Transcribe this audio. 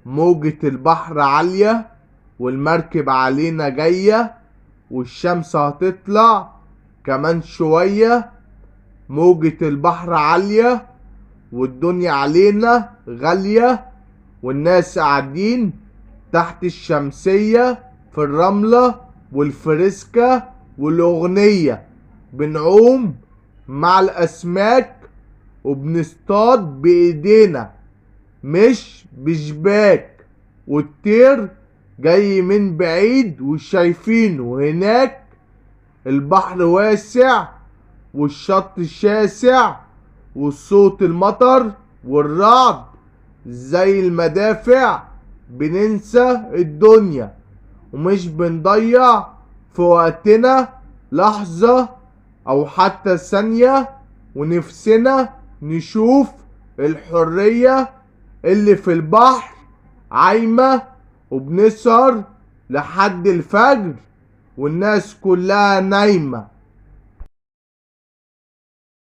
موجة البحر عالية والمركب علينا جاية، والشمس هتطلع كمان شوية. موجة البحر عالية والدنيا علينا غالية، والناس قاعدين تحت الشمسية في الرملة والفريسكا والأغنية. بنعوم مع الأسماك وبنصطاد بإيدينا مش بشباك، والطير جاي من بعيد وشايفينه هناك. البحر واسع والشط شاسع، والصوت المطر والرعد زي المدافع. بننسى الدنيا ومش بنضيع في وقتنا لحظة او حتى ثانية، ونفسنا نشوف الحرية اللي في البحر عايمة. وبنسهر لحد الفجر والناس كلها نايمة.